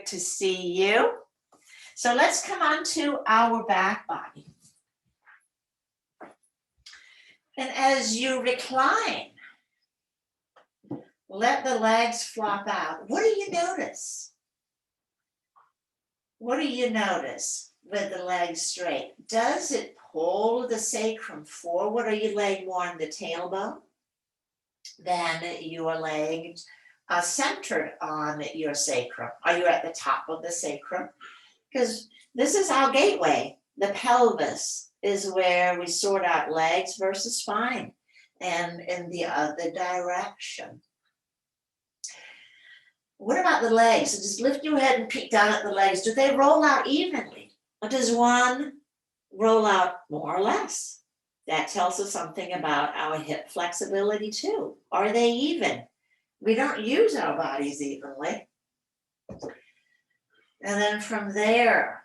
to see you. So let's come on to our back body. And as you recline, let the legs flop out. What do you notice? What do you notice with the legs straight? Does it pull the sacrum forward? Are you laying more on the tailbone? Then your legs are centered on your sacrum. Are you at the top of the sacrum? Because this is our gateway. The pelvis is where we sort out legs versus spine, and in the other direction. What about the legs? So just lift your head and peek down at the legs. Do they roll out evenly? Or does one roll out more or less? That tells us something about our hip flexibility too. Are they even? We don't use our bodies evenly. And then from there,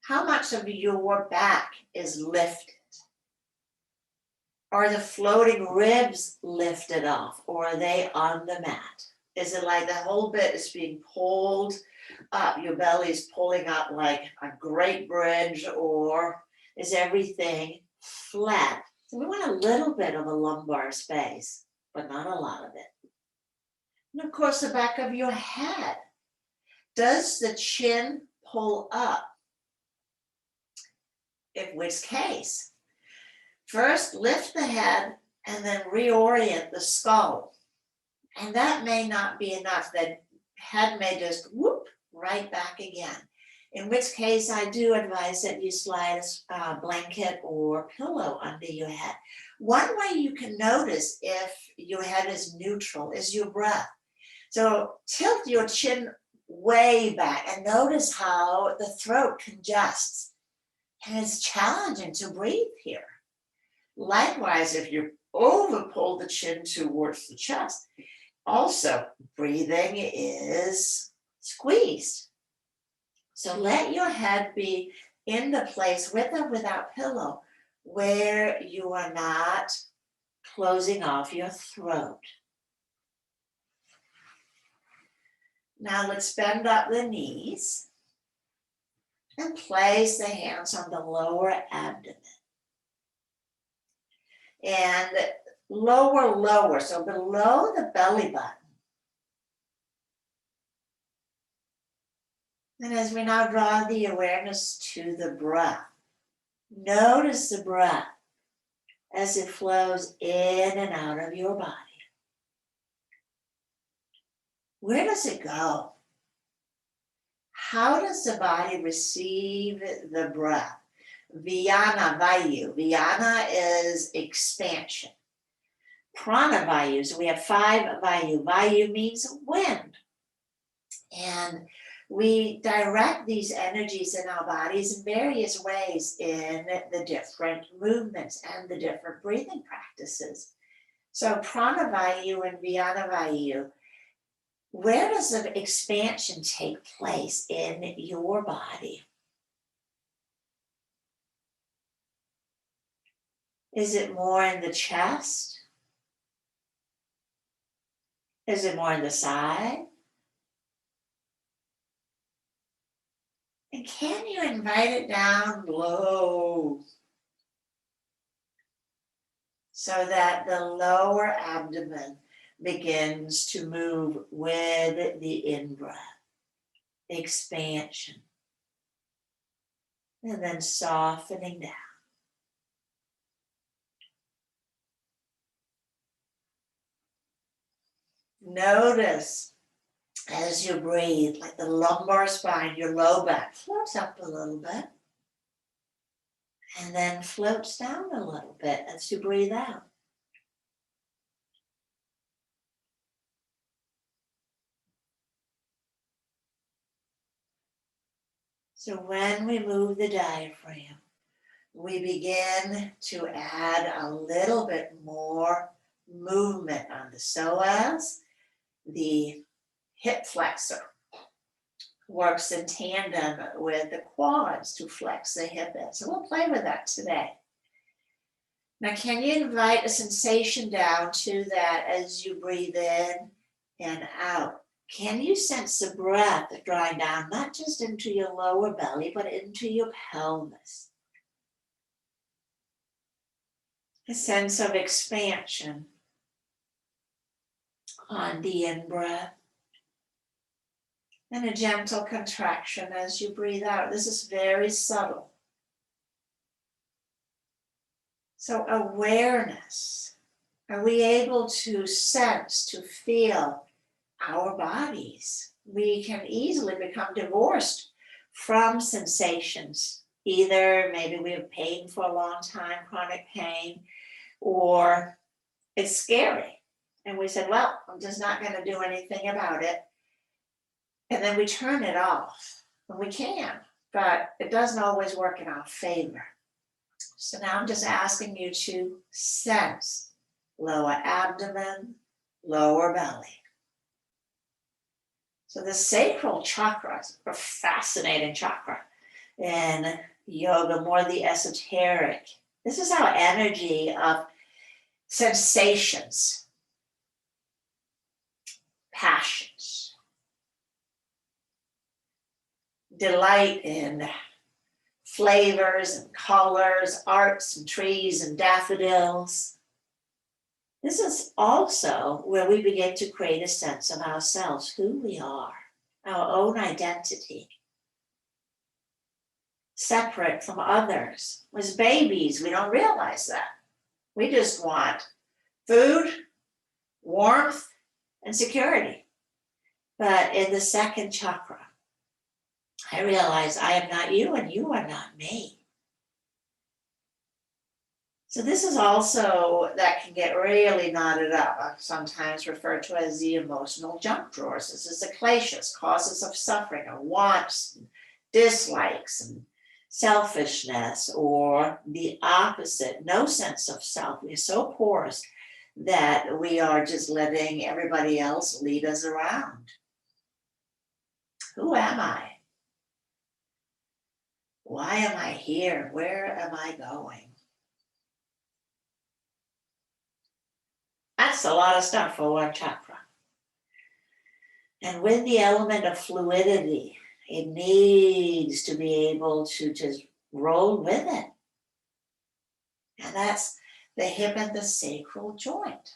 how much of your back is lifted? Are the floating ribs lifted off, or are they on the mat? Is it like the whole bit is being pulled up? Your belly is pulling up like a great bridge, or is everything flat? So we want a little bit of a lumbar space, but not a lot of it. And of course, the back of your head. Does the chin pull up? In which case, first lift the head and then reorient the skull. And that may not be enough. The head may just whoop right back again. In which case, I do advise that you slide a blanket or pillow under your head. One way you can notice if your head is neutral is your breath. So tilt your chin way back and notice how the throat congests. And it's challenging to breathe here. Likewise, if you pull the chin towards the chest, also breathing is squeezed. So let your head be in the place with or without pillow where you are not closing off your throat. Now let's bend up the knees and place the hands on the lower abdomen. And lower, so below the belly button. And as we now draw the awareness to the breath, notice the breath as it flows in and out of your body. Where does it go? How does the body receive the breath? Vyana, Vayu. Vyana is expansion. Prana, Vayu. So we have 5 Vayu. Vayu means wind. And we direct these energies in our bodies in various ways in the different movements and the different breathing practices. So Prana Vayu and Vyana Vayu. Where does the expansion take place in your body? Is it more in the chest? Is it more in the side? And can you invite it down low so that the lower abdomen begins to move with the in-breath, expansion, and then softening down. Notice as you breathe, like the lumbar spine, your low back floats up a little bit and then floats down a little bit as you breathe out. So when we move the diaphragm, we begin to add a little bit more movement on the psoas. The hip flexor works in tandem with the quads to flex the hip in. So we'll play with that today. Now, can you invite a sensation down to that as you breathe in and out? can you sense the breath drawing down, not just into your lower belly, but into your pelvis? A sense of expansion on the in-breath and a gentle contraction as you breathe out. This is very subtle. So awareness. Are we able to sense, to feel our bodies? We can easily become divorced from sensations. Either maybe we have pain for a long time, chronic pain, or it's scary. And we said, well, I'm just not going to do anything about it. And then we turn it off. And we can, but it doesn't always work in our favor. So now I'm just asking you to sense lower abdomen, lower belly. So the sacral chakra is a fascinating chakra in yoga, more the esoteric. This is our energy of sensations, passions, delight in flavors and colors, arts and trees and daffodils. This is also where we begin to create a sense of ourselves, who we are, our own identity, separate from others. As babies, we don't realize that. We just want food, warmth, and security. But in the second chakra, I realize I am not you and you are not me. So this is also that can get really knotted up, sometimes referred to as the emotional junk drawers. This is the kleshas, causes of suffering, or wants, and dislikes, and selfishness, or the opposite, no sense of self. We're so porous that we are just letting everybody else lead us around. Who am I? Why am I here? Where am I going? That's a lot of stuff for one chakra. And with the element of fluidity, it needs to be able to just roll with it. And that's the hip and the sacral joint.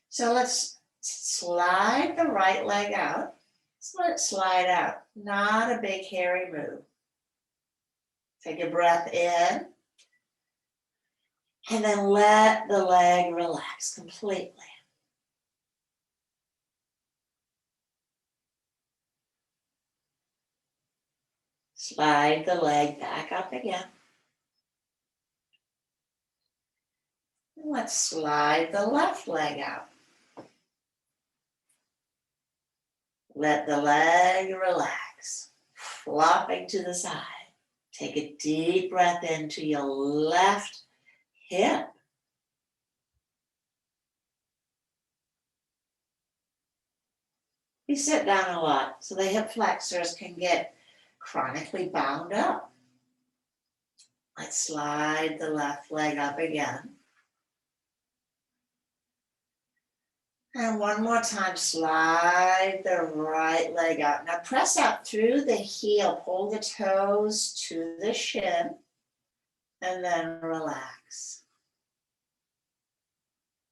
So let's slide the right leg out. Let's let it slide out. Not a big hairy move. Take a breath in. And then let the leg relax completely. Slide the leg back up again. And let's slide the left leg out. Let the leg relax, flopping to the side. Take a deep breath into your left hip. We sit down a lot, so the hip flexors can get chronically bound up. Let's slide the left leg up again. And one more time, slide the right leg out. Now press out through the heel, pull the toes to the shin, and then relax.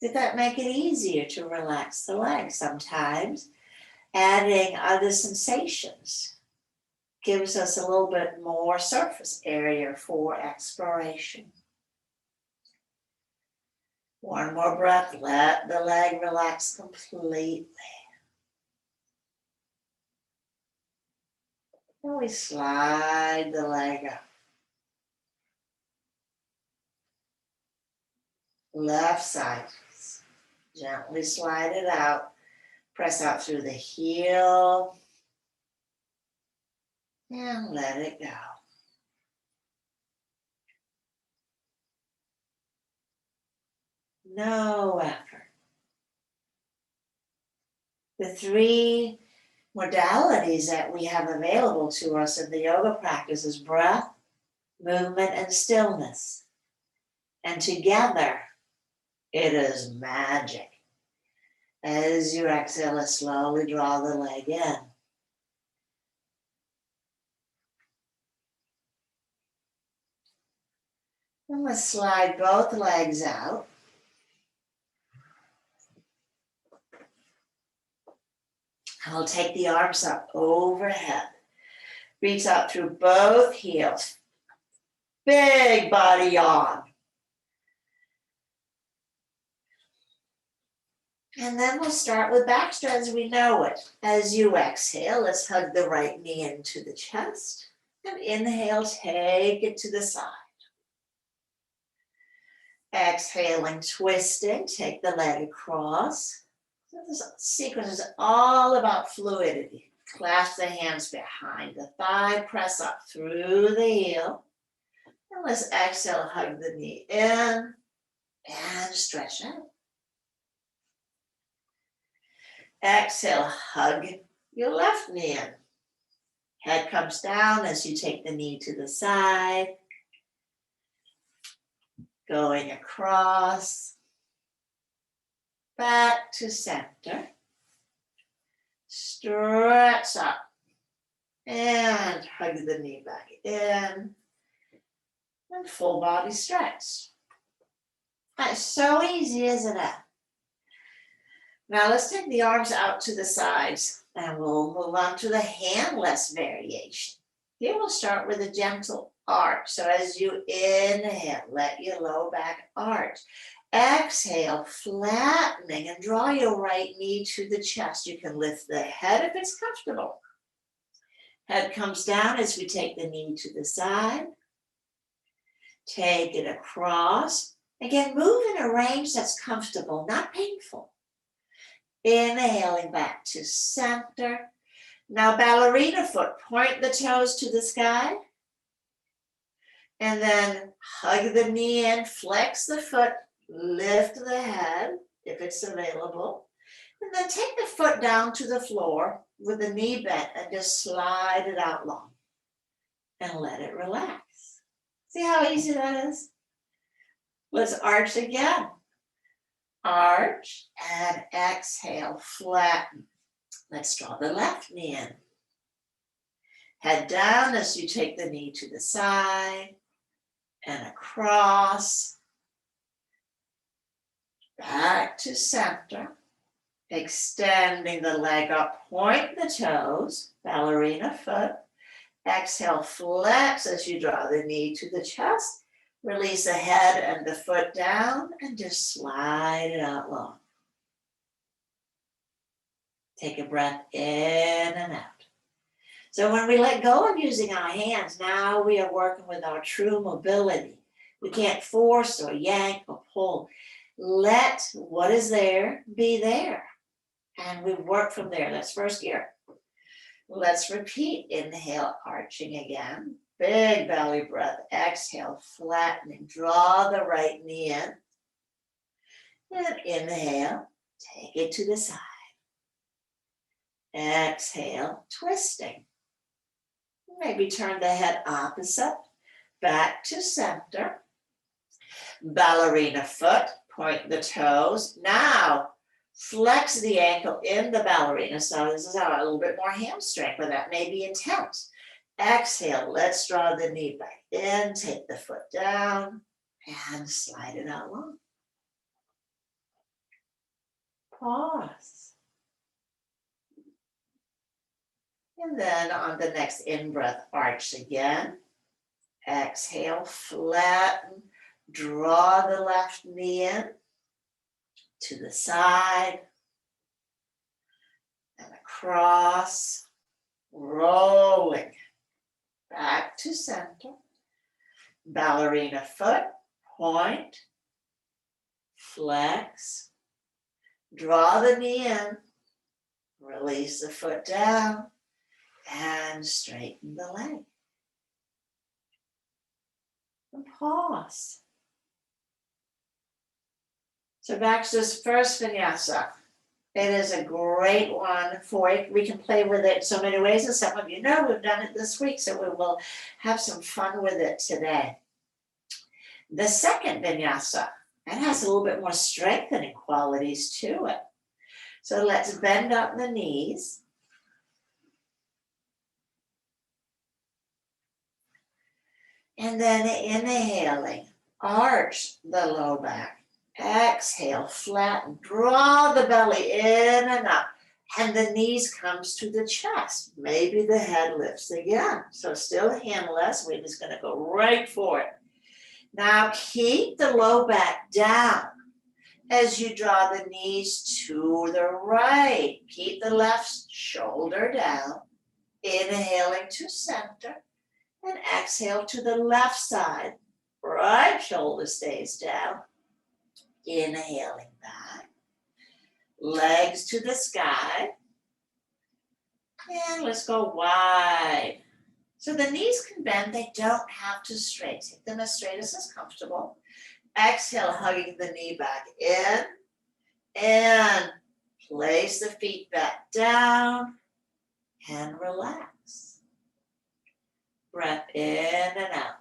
Did that make it easier to relax the leg? Sometimes adding other sensations gives us a little bit more surface area for exploration. One more breath, let the leg relax completely. And we slide the leg up. Left side, gently slide it out. Press out through the heel. And let it go. No effort. The three modalities that we have available to us in the yoga practice is breath, movement, and stillness. And together, it is magic. As you exhale, slowly draw the leg in. And let's slide both legs out. And we'll take the arms up overhead. Reach out through both heels. Big body yawn. And then we'll start with back stretch as we know it. As you exhale, let's hug the right knee into the chest. And inhale, take it to the side. Exhaling, twisting, take the leg across. So this sequence is all about fluidity. Clasp the hands behind the thigh, press up through the heel. And let's exhale, hug the knee in and stretch out. Exhale, hug your left knee in. Head comes down as you take the knee to the side. Going across, back to center. Stretch up and hug the knee back in. And full body stretch. That's so easy, isn't it? Now let's take the arms out to the sides and we'll move on to the handless variation. Here we'll start with a gentle arch. So as you inhale, let your low back arch. Exhale, flattening and draw your right knee to the chest. You can lift the head if it's comfortable. Head comes down as we take the knee to the side. Take it across. Again, move in a range that's comfortable, not painful. Inhaling back to center. Now ballerina foot, point the toes to the sky. And then hug the knee in, flex the foot, lift the head if it's available. And then take the foot down to the floor with the knee bent and just slide it out long. And let it relax. See how easy that is? Let's arch again. Arch and exhale, flatten. Let's draw the left knee in. Head down as you take the knee to the side and across. Back to center. Extending the leg up, point the toes, ballerina foot. Exhale, flex as you draw the knee to the chest. Release the head and the foot down and just slide it out long. Take a breath in and out. So when we let go of using our hands, now we are working with our true mobility. We can't force or yank or pull. Let what is there be there. And we work from there. That's first gear. Let's repeat. Inhale, arching again. Big belly breath. Exhale, flattening. Draw the right knee in. And inhale, take it to the side. Exhale, twisting. Maybe turn the head opposite. Back to center. Ballerina foot. Point the toes. Now, flex the ankle in the ballerina. So this is a little bit more hamstring, but that may be intense. Exhale, let's draw the knee back in, take the foot down, and slide it out long. Pause. And then on the next in-breath, arch again. Exhale, flatten, draw the left knee in to the side and across, rolling. Back to center. Ballerina foot, point, flex, draw the knee in, release the foot down, and straighten the leg. And pause. So back to this first vinyasa. It is a great one for it. We can play with it in so many ways, and some of you know we've done it this week, so we will have some fun with it today. The second vinyasa, it has a little bit more strengthening qualities to it. So let's bend up the knees. And then inhaling, arch the low back. Exhale, flatten, draw the belly in and up. And the knees comes to the chest. Maybe the head lifts again. So still handless, we're just gonna go right for it. Now keep the low back down as you draw the knees to the right. Keep the left shoulder down. Inhaling to center and exhale to the left side. Right shoulder stays down. Inhaling back. Legs to the sky. And let's go wide. So the knees can bend, they don't have to straight. Take them as straight as is comfortable. Exhale, hugging the knee back in. And place the feet back down and relax. Breath in and out.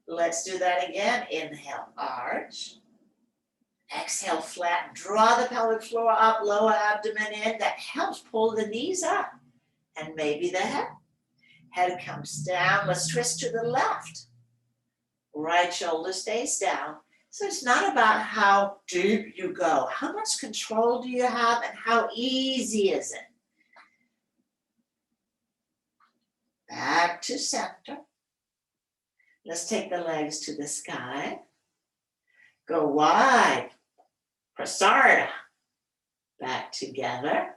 Let's do that again. Inhale, arch. Exhale, flatten. Draw the pelvic floor up, lower abdomen in. That helps pull the knees up. And maybe the head. Head comes down. Let's twist to the left. Right shoulder stays down. So it's not about how deep you go. How much control do you have and how easy is it? Back to center. Let's take the legs to the sky. Go wide. Prasarna. Back together.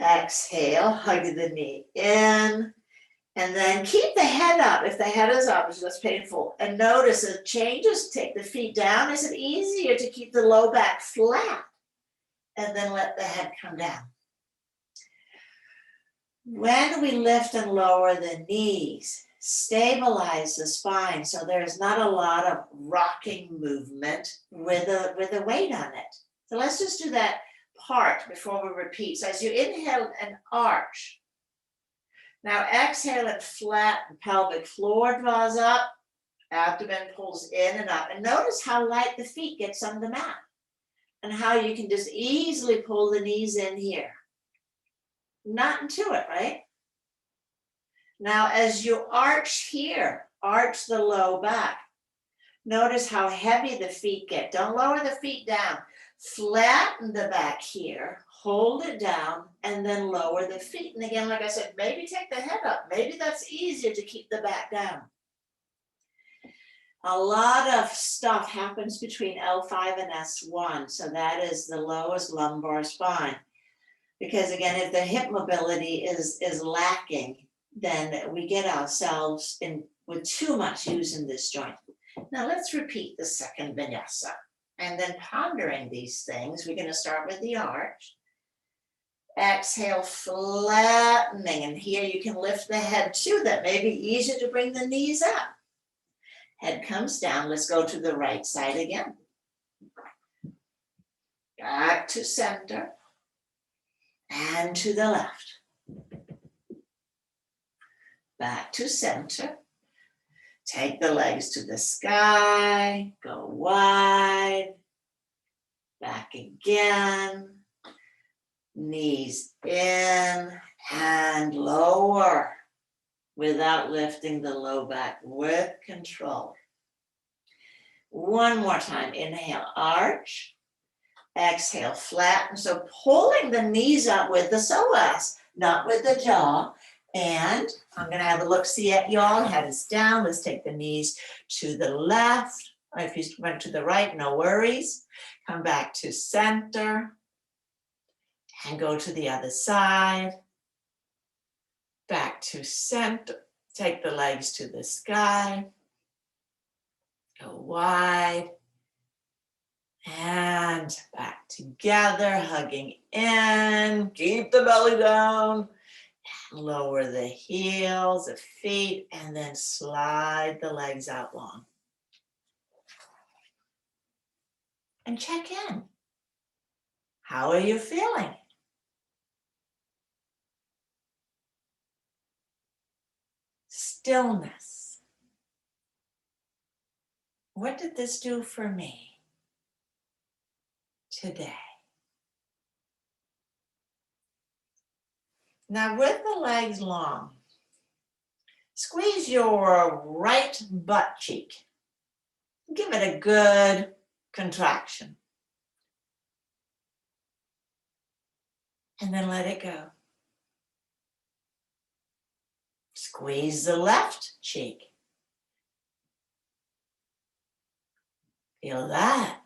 Exhale, hug the knee in. And then keep the head up. If the head is up, it's less painful. And notice as changes, take the feet down. Is it easier to keep the low back flat? And then let the head come down. When we lift and lower the knees, stabilize the spine so there's not a lot of rocking movement with a weight on it. So let's just do that part before we repeat. So as you inhale and arch, now exhale and flatten, pelvic floor draws up, abdomen pulls in and up. And notice how light the feet gets on the mat and how you can just easily pull the knees in here. Not into it, right? Now as you arch here, arch the low back. Notice how heavy the feet get. Don't lower the feet down. Flatten the back here, hold it down, and then lower the feet. And again, like I said, maybe take the head up. Maybe that's easier to keep the back down. A lot of stuff happens between L5 and S1. So that is the lowest lumbar spine. Because again, if the hip mobility is lacking, then we get ourselves in with too much using this joint. Now let's repeat the second vinyasa. And then pondering these things, we're going to start with the arch. Exhale, flattening. And here you can lift the head too. That may be easier to bring the knees up. Head comes down. Let's go to the right side again. Back to center. And to the left. Back to center. Take the legs to the sky, go wide, back again, knees in and lower without lifting the low back with control. One more time, inhale, arch, exhale, flatten. So pulling the knees up with the psoas, not with the jaw. And I'm going to have a look-see at y'all. Head is down. Let's take the knees to the left. If you went to the right, no worries. Come back to center. And go to the other side. Back to center. Take the legs to the sky. Go wide. And back together, hugging in. Keep the belly down. Lower the heels, the feet, and then slide the legs out long. And check in. How are you feeling? Stillness. What did this do for me today? Now with the legs long, squeeze your right butt cheek. Give it a good contraction. And then let it go. Squeeze the left cheek. Feel that.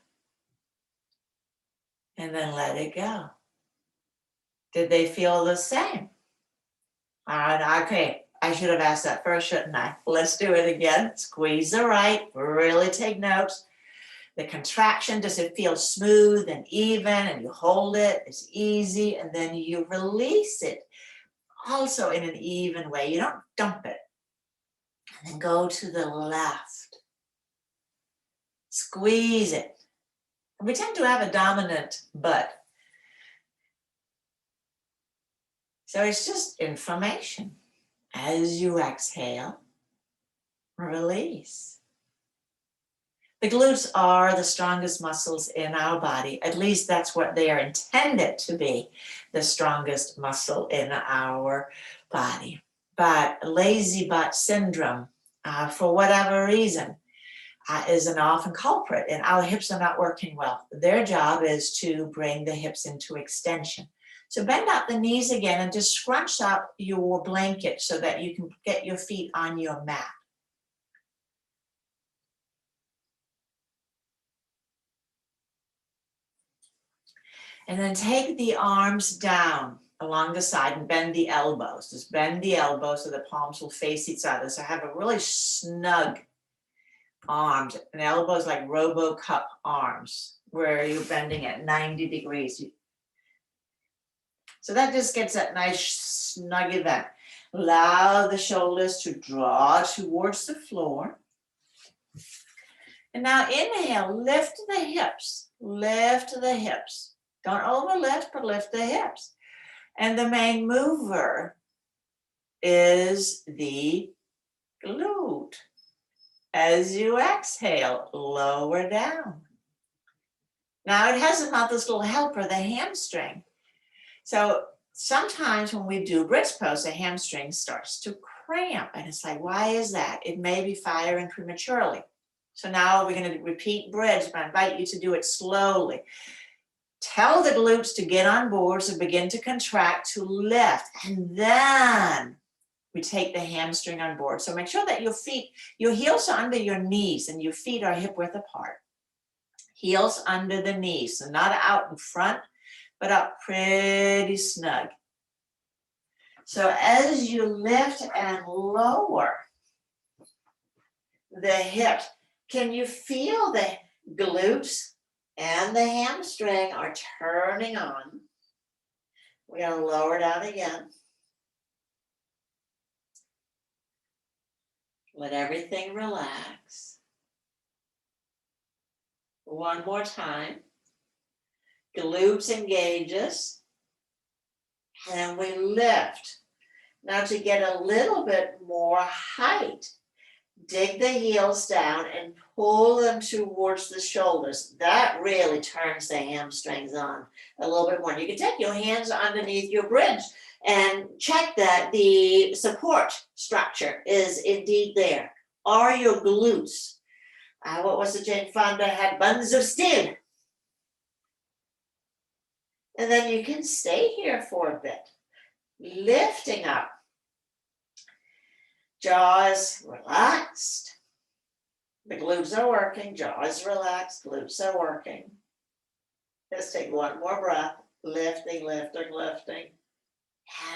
And then let it go. Did they feel the same? All right, okay. I should have asked that first, shouldn't I? Let's do it again. Squeeze the right, really take notes. The contraction, does it feel smooth and even, and you hold it, it's easy, and then you release it also in an even way. You don't dump it. And then go to the left. Squeeze it. And we tend to have a dominant butt. So it's just information. As you exhale, release. The glutes are the strongest muscles in our body. At least that's what they are intended to be, the strongest muscle in our body. But lazy butt syndrome, for whatever reason, is an often culprit, and our hips are not working well. Their job is to bring the hips into extension. So bend out the knees again and just scrunch up your blanket so that you can get your feet on your mat. And then take the arms down along the side and bend the elbows. Just bend the elbows so the palms will face each other. So have a really snug arms, and elbows like RoboCup arms, where you're bending at 90 degrees. So that just gets that nice snug event. Allow the shoulders to draw towards the floor. And now inhale, lift the hips, lift the hips. Don't overlift, but lift the hips. And the main mover is the glute. As you exhale, lower down. Now it has about this little helper, the hamstring. So sometimes when we do bridge pose, the hamstring starts to cramp. And it's like, why is that? It may be firing prematurely. So now we're going to repeat bridge, but I invite you to do it slowly. Tell the glutes to get on board, so begin to contract, to lift, and then we take the hamstring on board. So make sure that your heels are under your knees and your feet are hip width apart. Heels under the knees, so not out in front, but up pretty snug. So as you lift and lower the hips, can you feel the glutes and the hamstring are turning on? We're going to lower down again. Let everything relax. One more time. Glutes engages. And we lift. Now to get a little bit more height, dig the heels down and pull them towards the shoulders. That really turns the hamstrings on a little bit more. You can take your hands underneath your bridge and check that the support structure is indeed there. Are your glutes? What was it Jane Fonda had? Buns of steel. And then you can stay here for a bit, lifting up. Jaws relaxed. The glutes are working. Jaws relaxed. Glutes are working. Let's take one more breath. Lifting, lifting, lifting.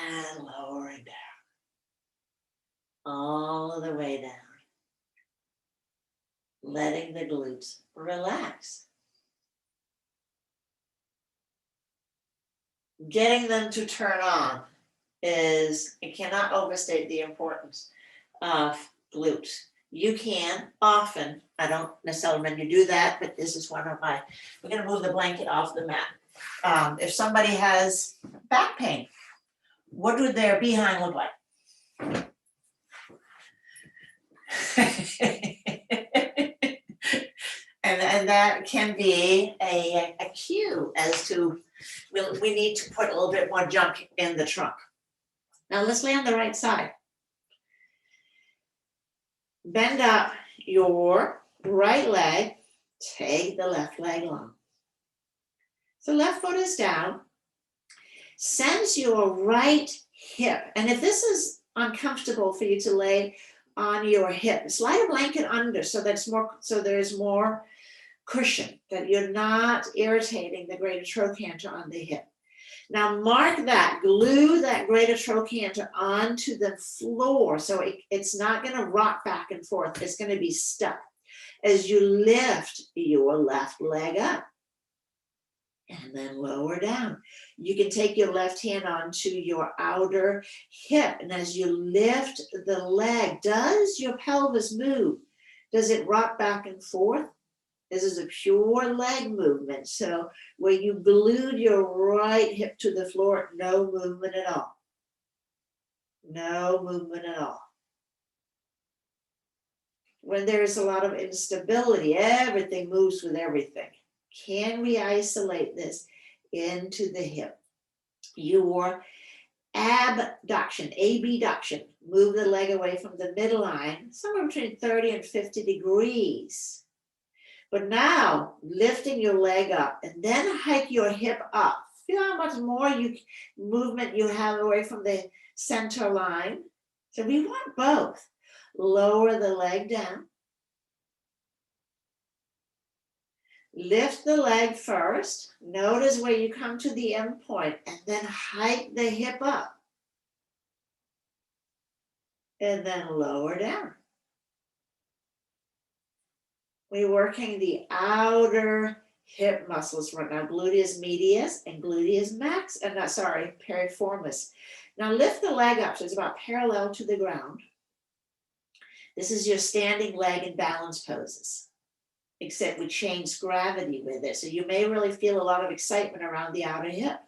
And lowering down. All the way down. Letting the glutes relax. Getting them to turn on is, I cannot overstate the importance of glutes. You can often, I don't necessarily mean you do that, but this is one of my, we're going to move the blanket off the mat. If somebody has back pain, what would their behind look like? and that can be a cue as to we need to put a little bit more junk in the trunk. Now let's lay on the right side. Bend up your right leg, take the left leg long. So left foot is down. Sense your right hip. And if this is uncomfortable for you to lay on your hip, slide a blanket under so there's more cushion, that you're not irritating the greater trochanter on the hip. Now mark that, glue that greater trochanter onto the floor so it's not going to rock back and forth. It's going to be stuck as you lift your left leg up and then lower down. You can take your left hand onto your outer hip, and as you lift the leg, does your pelvis move? Does it rock back and forth? This is a pure leg movement. So where you glued your right hip to the floor, no movement at all. No movement at all. When there's a lot of instability, everything moves with everything. Can we isolate this into the hip? Your abduction, abduction, move the leg away from the midline, somewhere between 30 and 50 degrees. But now, lifting your leg up and then hike your hip up. Feel how much more movement you have away from the center line. So we want both. Lower the leg down. Lift the leg first. Notice where you come to the end point and then hike the hip up. And then lower down. We're working the outer hip muscles right now, gluteus medius and gluteus piriformis. Now lift the leg up so it's about parallel to the ground. This is your standing leg in balance poses, except we change gravity with it. So you may really feel a lot of excitement around the outer hip.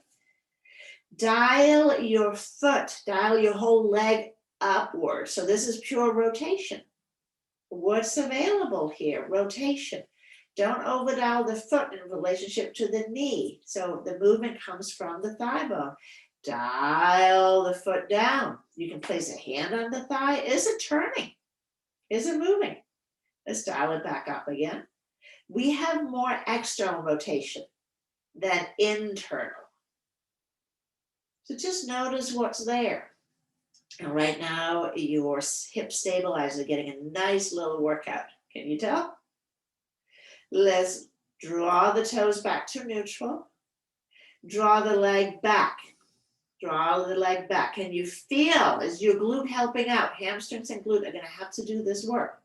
Dial your foot, dial your whole leg upward. So this is pure rotation. What's available here? Rotation. Don't overdial the foot in relationship to the knee. So the movement comes from the thigh bone. Dial the foot down. You can place a hand on the thigh. Is it turning? Is it moving? Let's dial it back up again. We have more external rotation than internal. So just notice what's there. And right now, your hip stabilizer is getting a nice little workout. Can you tell? Let's draw the toes back to neutral. Draw the leg back. Draw the leg back. Can you feel as your glute helping out? Hamstrings and glute are going to have to do this work.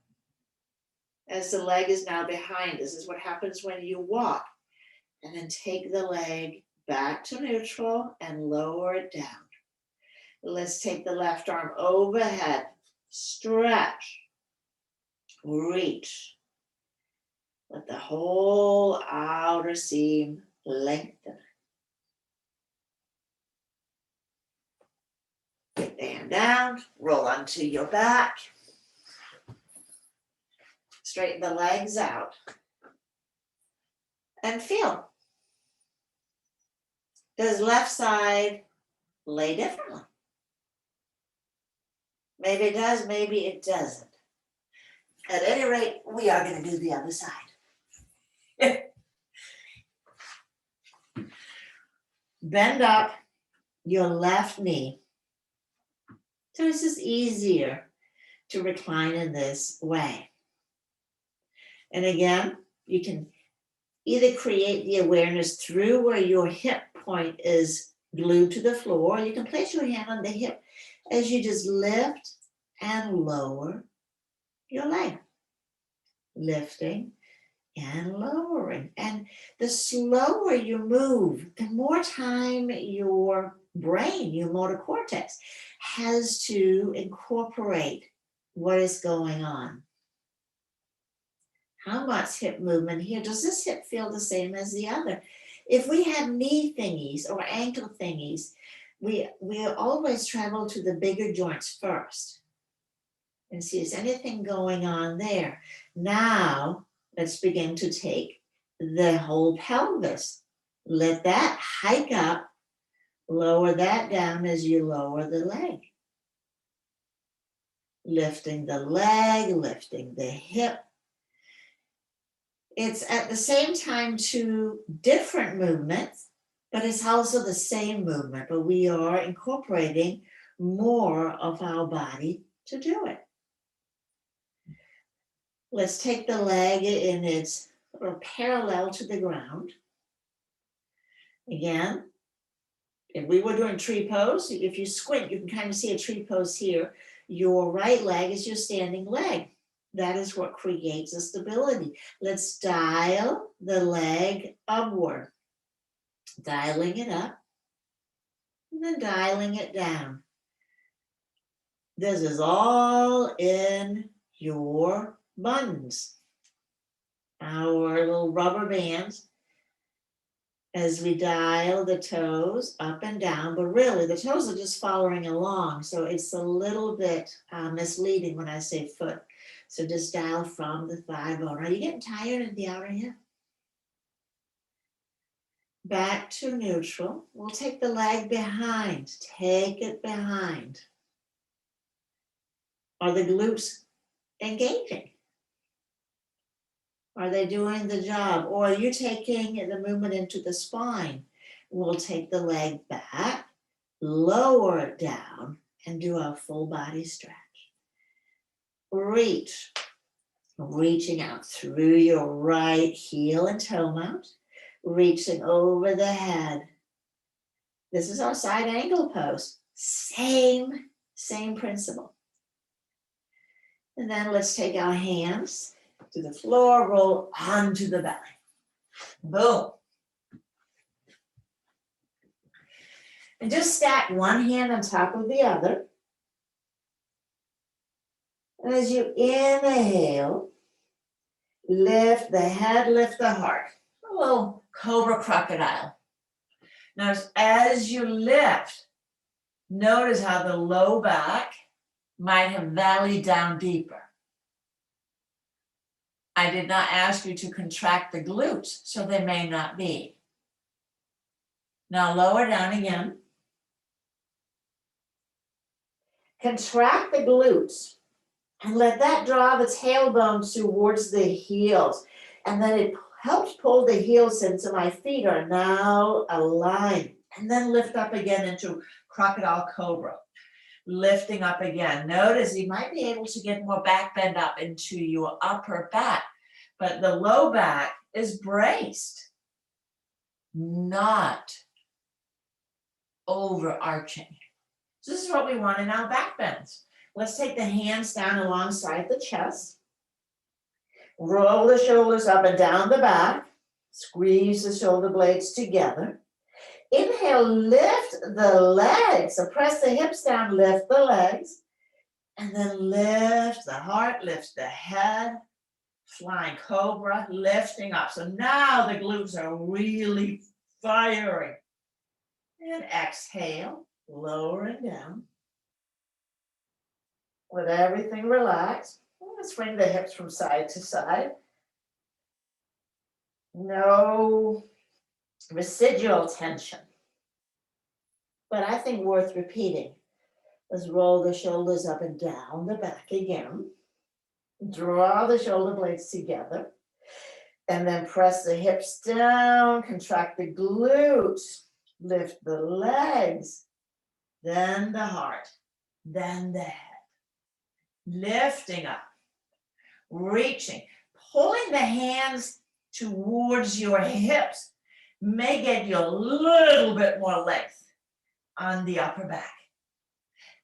As the leg is now behind. This is what happens when you walk. And then take the leg back to neutral and lower it down. Let's take the left arm overhead, stretch, reach. Let the whole outer seam lengthen. Get the hand down, roll onto your back. Straighten the legs out. And feel. Does left side lay differently? Maybe it does, maybe it doesn't. At any rate, we are going to do the other side. Bend up your left knee. So it's just easier to recline in this way. And again, you can either create the awareness through where your hip point is glued to the floor, or you can place your hand on the hip as you just lift and lower your leg. Lifting and lowering. And the slower you move, the more time your brain, your motor cortex, has to incorporate what is going on. How much hip movement here? Does this hip feel the same as the other? If we have knee thingies or ankle thingies, we always travel to the bigger joints first and see is anything going on there. Now, let's begin to take the whole pelvis. Let that hike up, lower that down as you lower the leg. lifting the leg, lifting the hip. It's at the same time two different movements, but it's also the same movement, but we are incorporating more of our body to do it. Let's take the leg in its or parallel to the ground. Again, if we were doing tree pose, if you squint, you can kind of see a tree pose here. Your right leg is your standing leg. That is what creates a stability. Let's dial the leg upward. Dialing it up, and then dialing it down. This is all in your buttons. Our little rubber bands as we dial the toes up and down, but really the toes are just following along, so it's a little bit misleading when I say foot. So just dial from the thigh bone. Are you getting tired in the outer hip? Back to neutral. We'll take the leg behind. Take it behind. Are the glutes engaging? Are they doing the job? Or are you taking the movement into the spine? We'll take the leg back, lower it down, and do a full body stretch. Reach. Reaching out through your right heel and toe mount. Reaching over the head. This is our side angle pose. Same principle. And then let's take our hands to the floor, roll onto the belly. Boom. And just stack one hand on top of the other. And as you inhale, lift the head, lift the heart. A little cobra crocodile. Now, as you lift, notice how the low back might have valleyed down deeper. I did not ask you to contract the glutes, so they may not be. Now lower down again. Contract the glutes and let that draw the tailbone towards the heels. And then it helps pull the heels in so my feet are now aligned. And then lift up again into Crocodile Cobra. Lifting up again. Notice you might be able to get more back bend up into your upper back, but the low back is braced, not overarching. So this is what we want in our back bends. Let's take the hands down alongside the chest. Roll the shoulders up and down the back. Squeeze the shoulder blades together. Inhale, lift the legs. So press the hips down, lift the legs. And then lift the heart, lift the head. Flying cobra, lifting up. So now the glutes are really firing. And exhale, lowering down. Let everything relax. Let's bring the hips from side to side. No residual tension, but I think worth repeating. Let's roll the shoulders up and down the back again. Draw the shoulder blades together, and then press the hips down, contract the glutes, lift the legs, then the heart, then the head. Lifting up, reaching, pulling the hands towards your hips may get you a little bit more length on the upper back.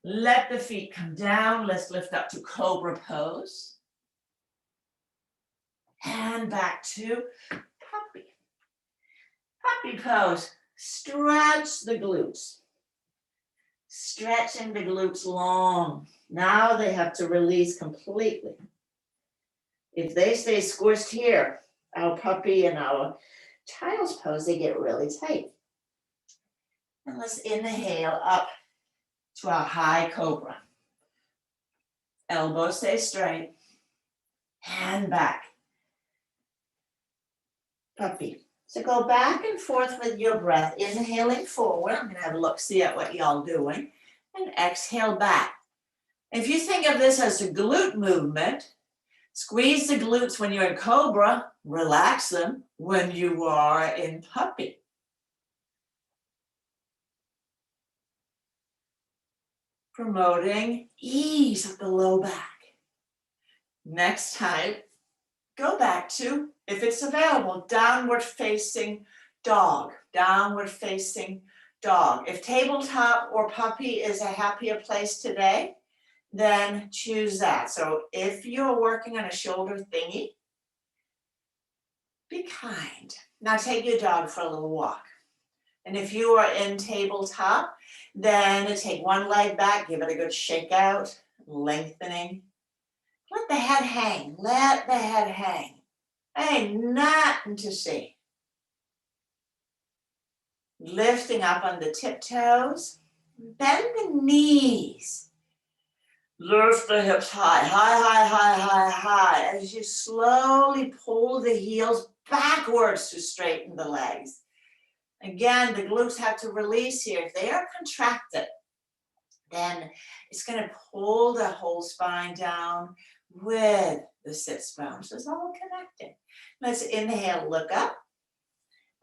Let the feet come down. Let's lift up to Cobra pose. And back to puppy. Puppy pose. Stretch the glutes. Stretching the glutes long. Now they have to release completely. If they stay squished here, our puppy and our child's pose, they get really tight. And let's inhale up to our high cobra. Elbows stay straight. And back. Puppy. So go back and forth with your breath, inhaling forward. I'm going to have a look, see at what y'all doing. And exhale back. If you think of this as a glute movement, squeeze the glutes when you're in Cobra, relax them when you are in Puppy. Promoting ease of the low back. Next time, go back to, if it's available, downward facing dog. Downward facing dog. If tabletop or Puppy is a happier place today, then choose that. So if you're working on a shoulder thingy, be kind. Now take your dog for a little walk. And if you are in tabletop, then take one leg back, give it a good shake out, lengthening. Let the head hang, let the head hang. Ain't nothing to see. Lifting up on the tiptoes, bend the knees. Lift the hips high, high, high, high, high, high, as you slowly pull the heels backwards to straighten the legs. Again, the glutes have to release here. If they are contracted, then it's going to pull the whole spine down with the sits bones. It's all connected. Let's inhale, look up,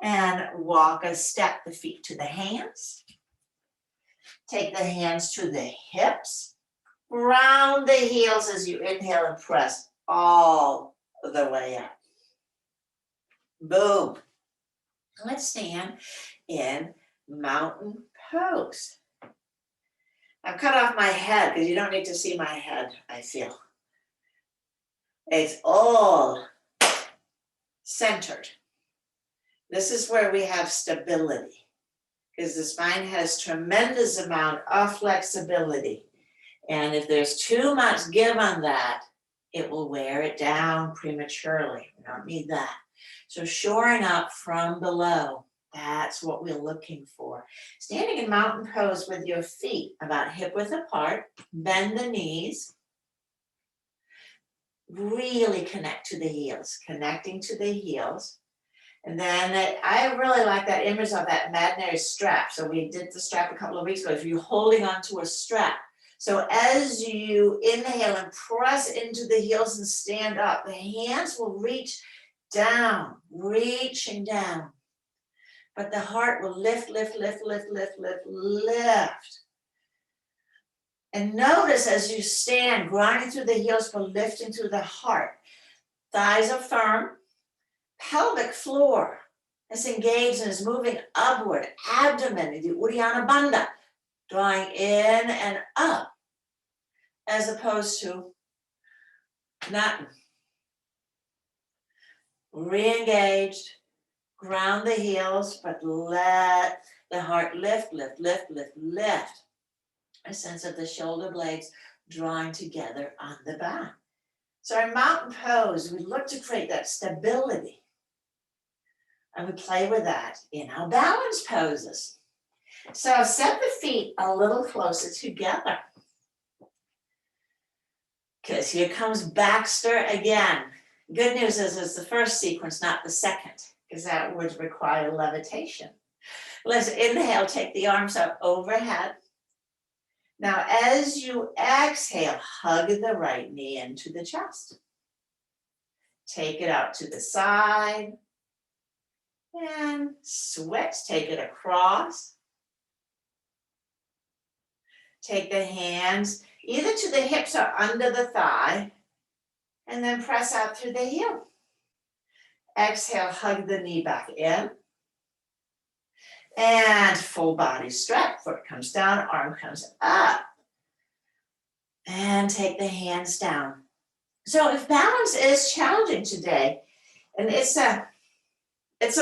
and walk a step the feet to the hands. Take the hands to the hips. Round the heels as you inhale and press all the way up. Boom. Let's stand in mountain pose. I've cut off my head because you don't need to see my head, I feel. It's all centered. This is where we have stability because the spine has tremendous amount of flexibility. And if there's too much give on that, it will wear it down prematurely. We don't need that. So shoring up from below, that's what we're looking for. Standing in mountain pose with your feet about hip width apart, bend the knees. Really connect to the heels, connecting to the heels. And then I really like that image of that imaginary strap. So we did the strap a couple of weeks ago. If you're holding onto a strap. So as you inhale and press into the heels and stand up, the hands will reach down, reaching down. But the heart will lift, lift, lift, lift, lift, lift, lift. And notice as you stand, grinding through the heels, but lifting through the heart. Thighs are firm. Pelvic floor is engaged and is moving upward. Abdomen, the Uddiyana Bandha, drawing in and up, as opposed to nothing. Re-engaged, ground the heels, but let the heart lift, lift, lift, lift, lift. A sense of the shoulder blades drawing together on the back. So in mountain pose, we look to create that stability. And we play with that in our balance poses. So set the feet a little closer together. Because here comes Baxter again. Good news is it's the first sequence, not the second, because that would require levitation. Let's inhale, take the arms up overhead. Now, as you exhale, hug the right knee into the chest. Take it out to the side. And switch, take it across. Take the hands either to the hips or under the thigh, and then press out through the heel. Exhale, hug the knee back in. And full body stretch. Foot comes down, arm comes up. And take the hands down. So if balance is challenging today, and it's a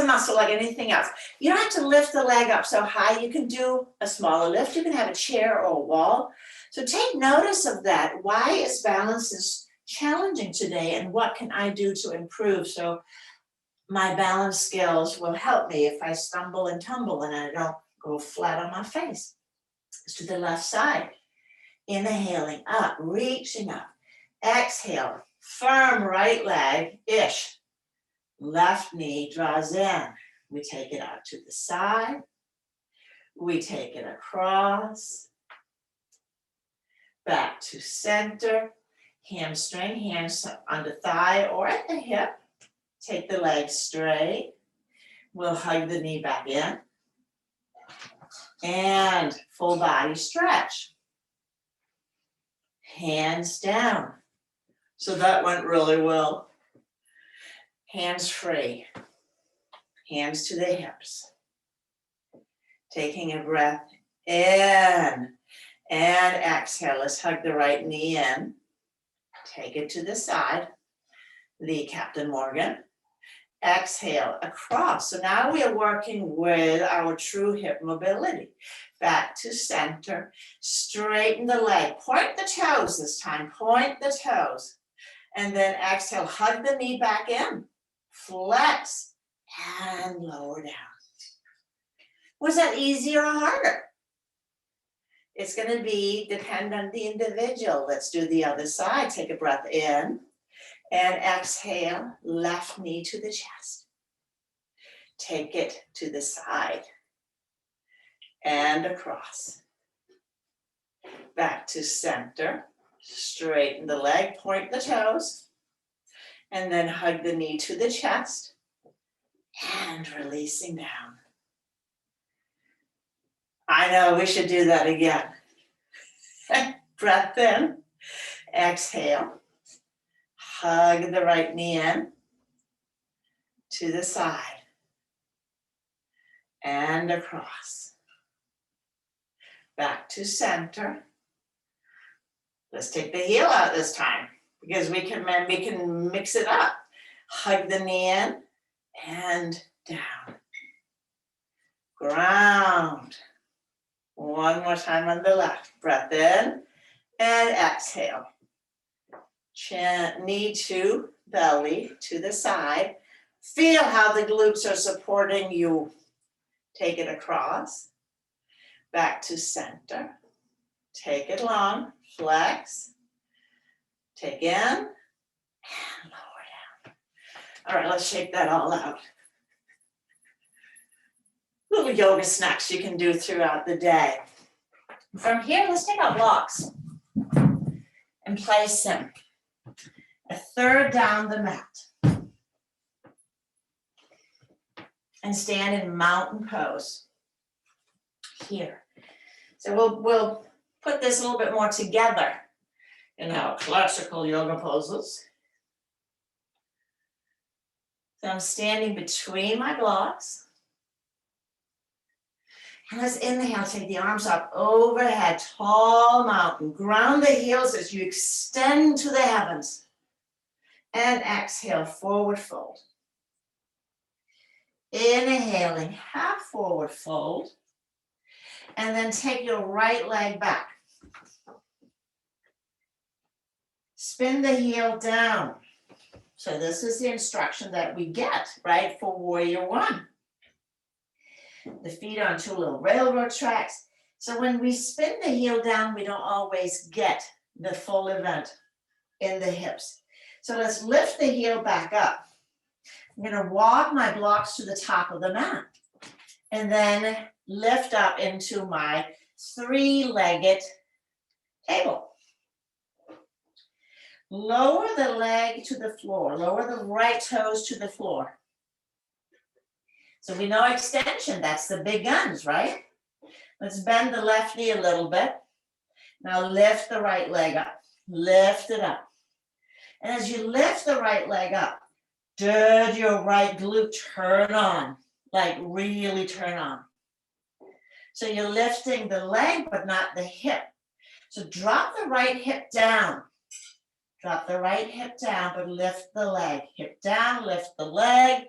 muscle like anything else, you don't have to lift the leg up so high. You can do a smaller lift. You can have a chair or a wall. So take notice of that. Why is balance challenging today, and what can I do to improve so my balance skills will help me if I stumble and tumble and I don't go flat on my face. It's to the left side. Inhaling up, reaching up. Exhale, firm right leg, ish. Left knee draws in. We take it out to the side. We take it across. Back to center. Hamstring, hands on the thigh or at the hip. Take the leg straight. We'll hug the knee back in. And full body stretch. Hands down. So that went really well. Hands free. Hands to the hips. Taking a breath in and exhale. Let's hug the right knee in. Take it to the side. The Captain Morgan. Exhale across. So now we are working with our true hip mobility. Back to center. Straighten the leg. Point the toes this time. Point the toes. And then exhale. Hug the knee back in. Flex and lower down. Was that easier or harder? It's going to be dependent on the individual. Let's do the other side. Take a breath in and exhale. Left knee to the chest. Take it to the side and across. Back to center. Straighten the leg, point the toes, and then hug the knee to the chest and releasing down. I know, we should do that again. Breath in, exhale, hug the right knee in to the side and across. Back to center. Let's take the heel out this time because we can mix it up. Hug the knee in and down. Ground. One more time on the left. Breath in and exhale. Chin, knee to belly to the side. Feel how the glutes are supporting you. Take it across. Back to center. Take it long. Flex. Take in and lower down. All right, let's shake that all out. Little yoga snacks you can do throughout the day. From here, let's take our blocks and place them a third down the mat. And stand in mountain pose here. So we'll put this a little bit more together in our classical yoga poses. So I'm standing between my blocks. And let's inhale, take the arms up overhead, tall mountain. Ground the heels as you extend to the heavens. And exhale, forward fold. Inhaling, half forward fold. And then take your right leg back. Spin the heel down. So this is the instruction that we get, right, for warrior one. The feet on two little railroad tracks. So when we spin the heel down, we don't always get the full event in the hips. So let's lift the heel back up. I'm going to walk my blocks to the top of the mat and then lift up into my three-legged table. Lower the leg to the floor. Lower the right toes to the floor. So we know extension, that's the big guns, right? Let's bend the left knee a little bit. Now lift the right leg up. Lift it up. And as you lift the right leg up, did your right glute turn on? Like really turn on. So you're lifting the leg, but not the hip. So drop the right hip down. Drop the right hip down, but lift the leg. Hip down, lift the leg.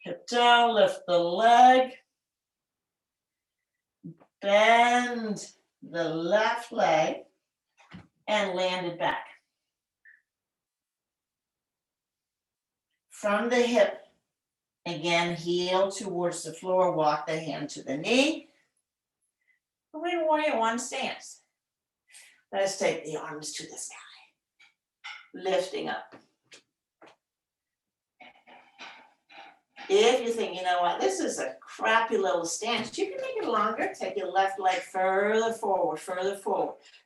Hip down, lift the leg. Bend the left leg and land it back. From the hip, again, heel towards the floor, walk the hand to the knee. We're warrior one stance. Let's take the arms to the sky. Lifting up. If you think, you know what, this is a crappy little stance, you can make it longer. Take your left leg further forward,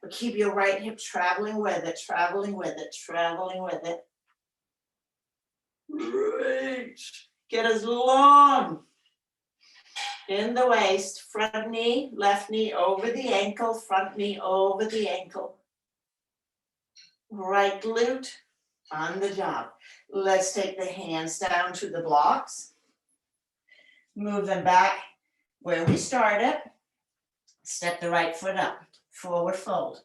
but keep your right hip traveling with it, traveling with it, traveling with it. Reach. Get as long in the waist, front knee, left knee over the ankle, front knee over the ankle. Right glute on the job. Let's take the hands down to the blocks. Move them back where we started. Step the right foot up, forward fold.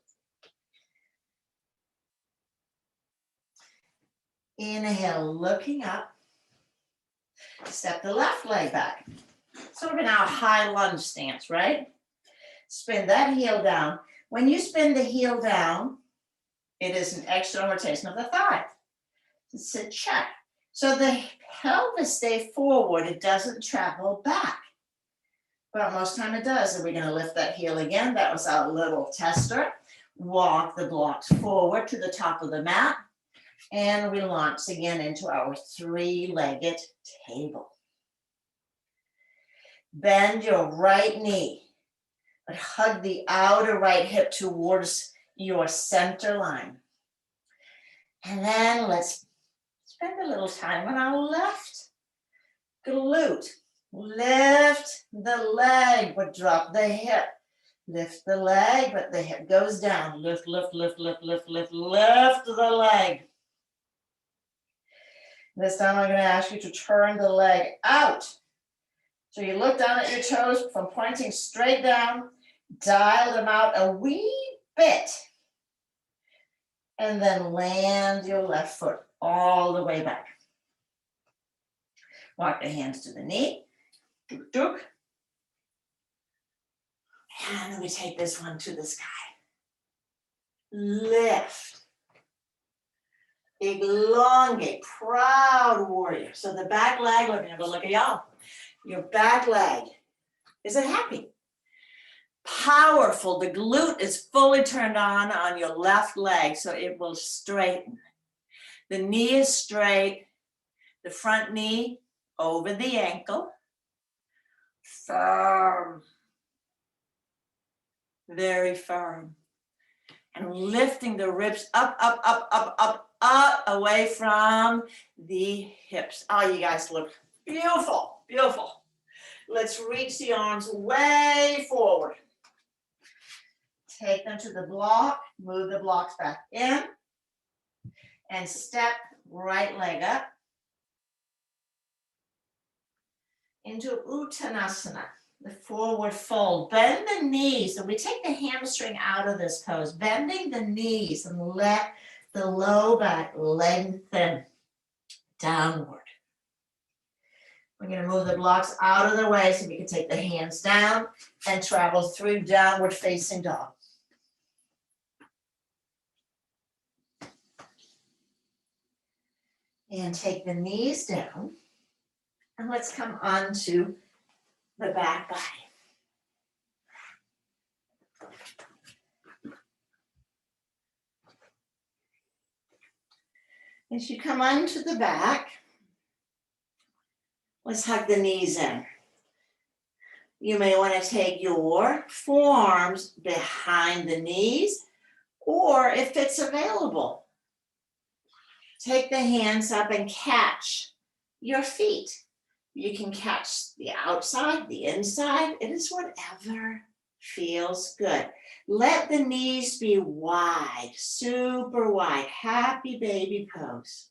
Inhale, looking up. Step the left leg back. So we're now high lunge stance, right? Spin that heel down. When you spin the heel down, it is an external rotation of the thigh. It's a check. So the pelvis stays forward, it doesn't travel back. But most time it does. And we're going to lift that heel again. That was our little tester. Walk the blocks forward to the top of the mat. And we launch again into our three-legged table. Bend your right knee, but hug the outer right hip towards your center line. And then let's spend a little time on our left glute. Lift the leg, but drop the hip. Lift the leg, but the hip goes down. Lift, lift, lift, lift, lift, lift, lift the leg. This time I'm going to ask you to turn the leg out. So you look down at your toes from pointing straight down, dial them out a wee bit, and then land your left foot all the way back. Walk the hands to the knee. Duk, duk. And then we take this one to the sky. Lift. Elongate, proud warrior. So the back leg, let me have a look at y'all. Your back leg, is it happy? Powerful. The glute is fully turned on your left leg, so it will straighten. The knee is straight. The front knee over the ankle. Firm. Very firm. And lifting the ribs up, up, up, up, up, up, away from the hips. Oh, you guys look beautiful, beautiful. Let's reach the arms way forward. Take them to the block, move the blocks back in, and step right leg up into Uttanasana, the forward fold. Bend the knees, and we take the hamstring out of this pose, bending the knees and let the low back lengthen downward. We're going to move the blocks out of the way so we can take the hands down and travel through downward facing dog. And take the knees down. And let's come onto the back body. As you come onto the back, let's hug the knees in. You may want to take your forearms behind the knees, or if it's available, take the hands up and catch your feet. You can catch the outside, the inside. It is whatever feels good. Let the knees be wide, super wide. Happy baby pose.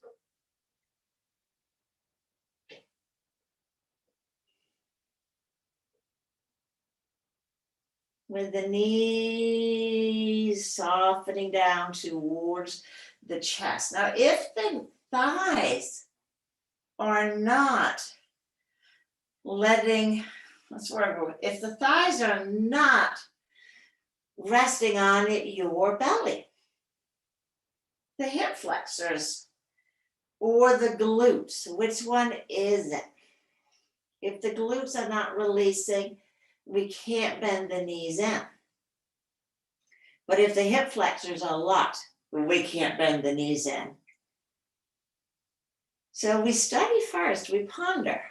With the knees softening down towards the chest. Now, if the thighs are not letting, if the thighs are not resting on your belly, the hip flexors or the glutes, which one is it? If the glutes are not releasing, we can't bend the knees in. But if the hip flexors are locked, we can't bend the knees in. So we study first, we ponder.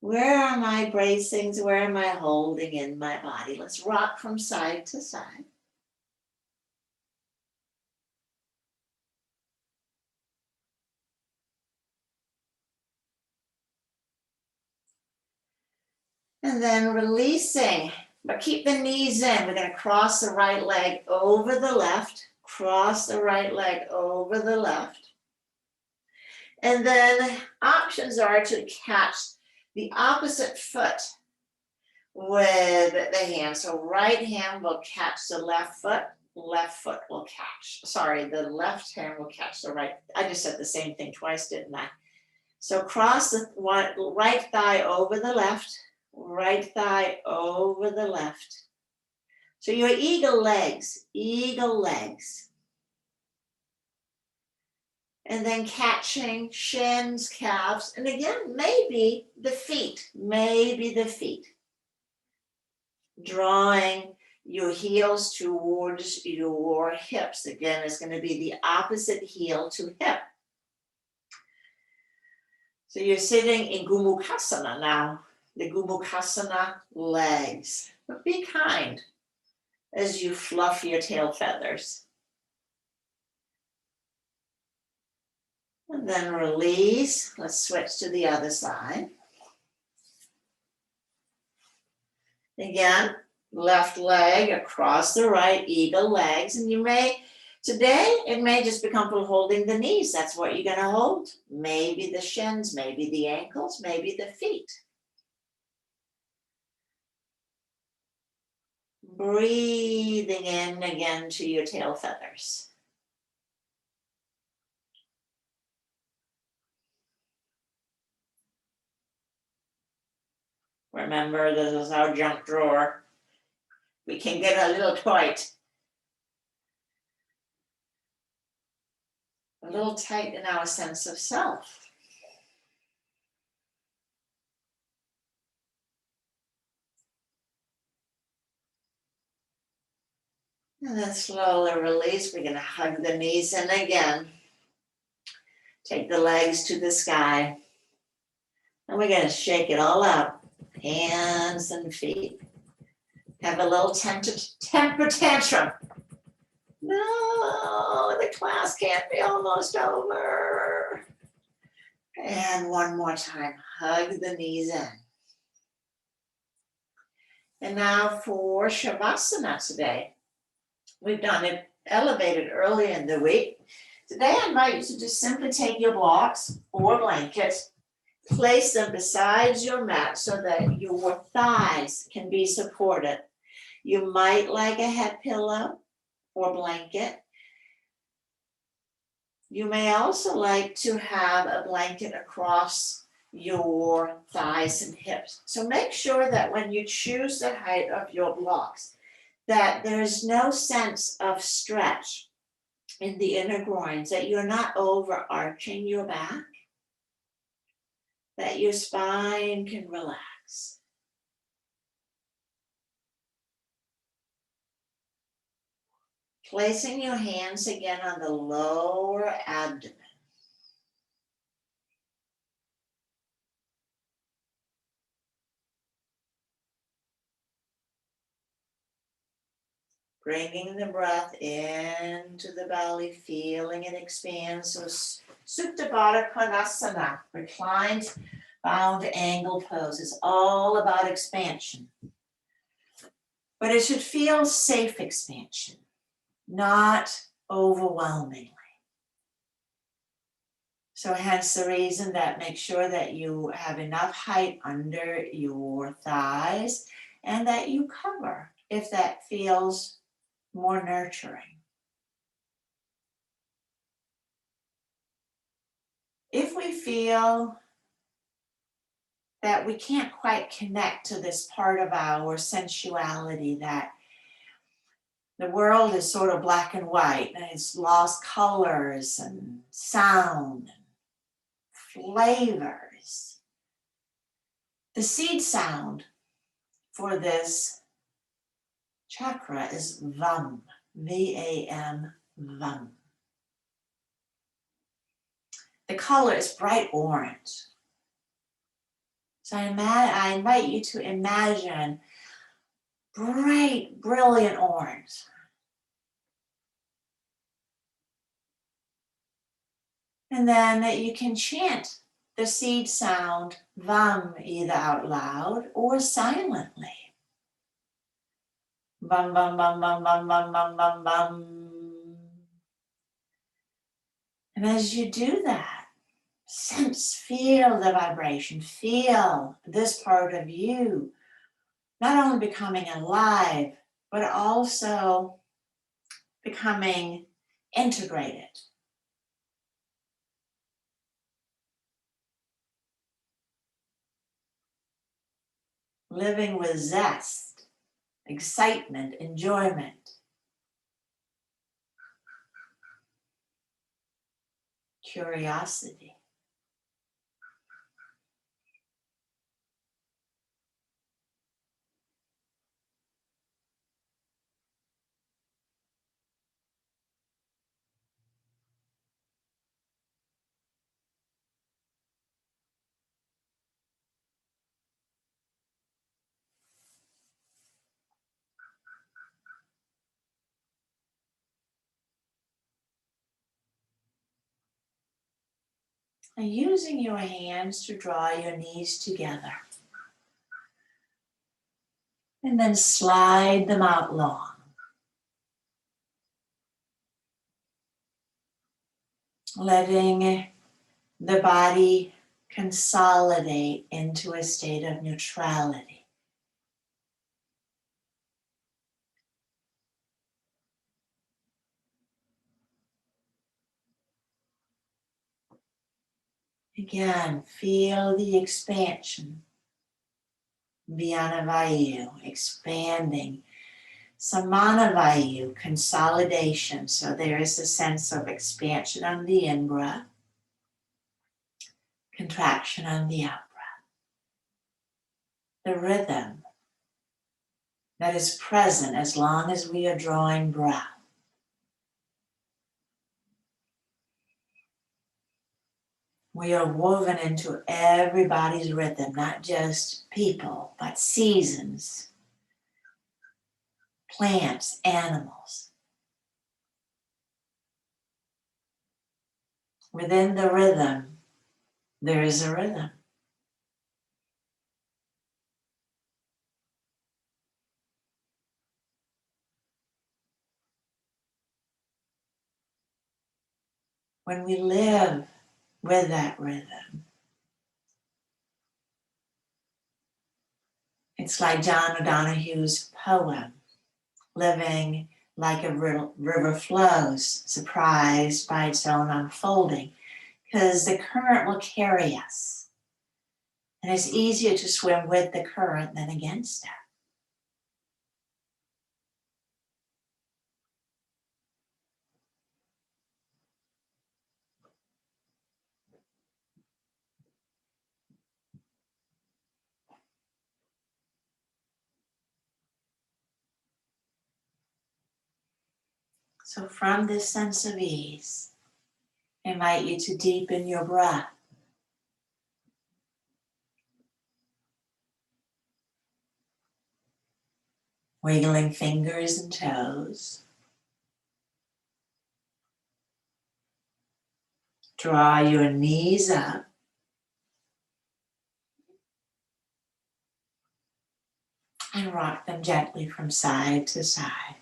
Where are my bracings? Where am I holding in my body? Let's rock from side to side. And then releasing, but keep the knees in. We're going to cross the right leg over the left, cross the right leg over the left. And then options are to catch the opposite foot with the hand. So right hand will catch the left foot will catch, the left hand will catch the right. I just said the same thing twice, didn't I? So cross the right thigh over the left, right thigh over the left. So your eagle legs. And then catching shins, calves, and again, maybe the feet. Drawing your heels towards your hips. Again, it's going to be the opposite heel to hip. So you're sitting in Gomukhasana now, the Gomukhasana legs. But be kind as you fluff your tail feathers. And then release. Let's switch to the other side. Again, left leg across the right, eagle legs. And today, it may just be comfortable holding the knees. That's what you're going to hold. Maybe the shins, maybe the ankles, maybe the feet. Breathing in again to your tail feathers. Remember, this is our junk drawer. We can get a little tight. A little tight in our sense of self. And then slowly release. We're going to hug the knees in again. Take the legs to the sky. And we're going to shake it all out. Hands and feet. Have a little temper tantrum. No, the class can't be almost over. And one more time. Hug the knees in. And now for Shavasana today. We've done it elevated early in the week. Today I invite you to just simply take your blocks or blankets, place them beside your mat so that your thighs can be supported. You might like a head pillow or blanket. You may also like to have a blanket across your thighs and hips. So make sure that when you choose the height of your blocks, that there is no sense of stretch in the inner groins, that you're not overarching your back, that your spine can relax. Placing your hands again on the lower abdomen. Bringing the breath into the belly, feeling it expand. So Supta Baddha Konasana, reclined, bound angle pose, is all about expansion. But it should feel safe expansion, not overwhelmingly. So hence the reason that make sure that you have enough height under your thighs and that you cover if that feels more nurturing. If we feel that we can't quite connect to this part of our sensuality, that the world is sort of black and white and it's lost colors and sound and flavors, the seed sound for this chakra is VAM, V-A-M, VAM. The color is bright orange. So I invite you to imagine bright, brilliant orange. And then you can chant the seed sound VAM either out loud or silently. Bum, bum, bum, bum, bum, bum, bum, bum, bum. And as you do that, feel the vibration, feel this part of you not only becoming alive, but also becoming integrated. Living with zest, excitement, enjoyment, curiosity. And using your hands to draw your knees together. And then slide them out long. Letting the body consolidate into a state of neutrality. Again, feel the expansion. Vyanavayu, expanding. Samanavayu, consolidation. So there is a sense of expansion on the in-breath, contraction on the out-breath. The rhythm that is present as long as we are drawing breath. We are woven into everybody's rhythm, not just people, but seasons, plants, animals. Within the rhythm, there is a rhythm. When we live with that rhythm, it's like John O'Donohue's poem, living like a river flows, surprised by its own unfolding, because the current will carry us. And it's easier to swim with the current than against it. So from this sense of ease, I invite you to deepen your breath. Wiggling fingers and toes. Draw your knees up. And rock them gently from side to side.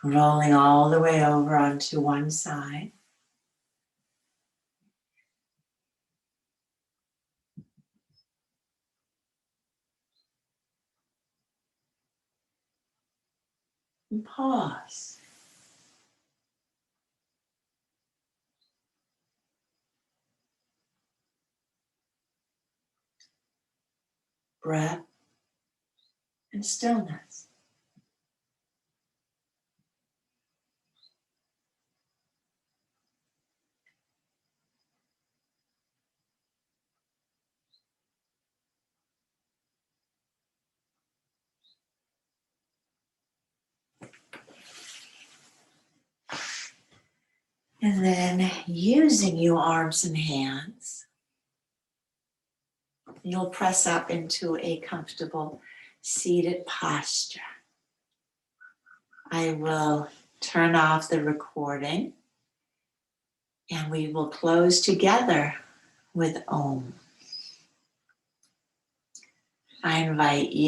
Rolling all the way over onto one side. And pause. Breath and stillness. And then using your arms and hands, you'll press up into a comfortable seated posture. I will turn off the recording and we will close together with Om. I invite you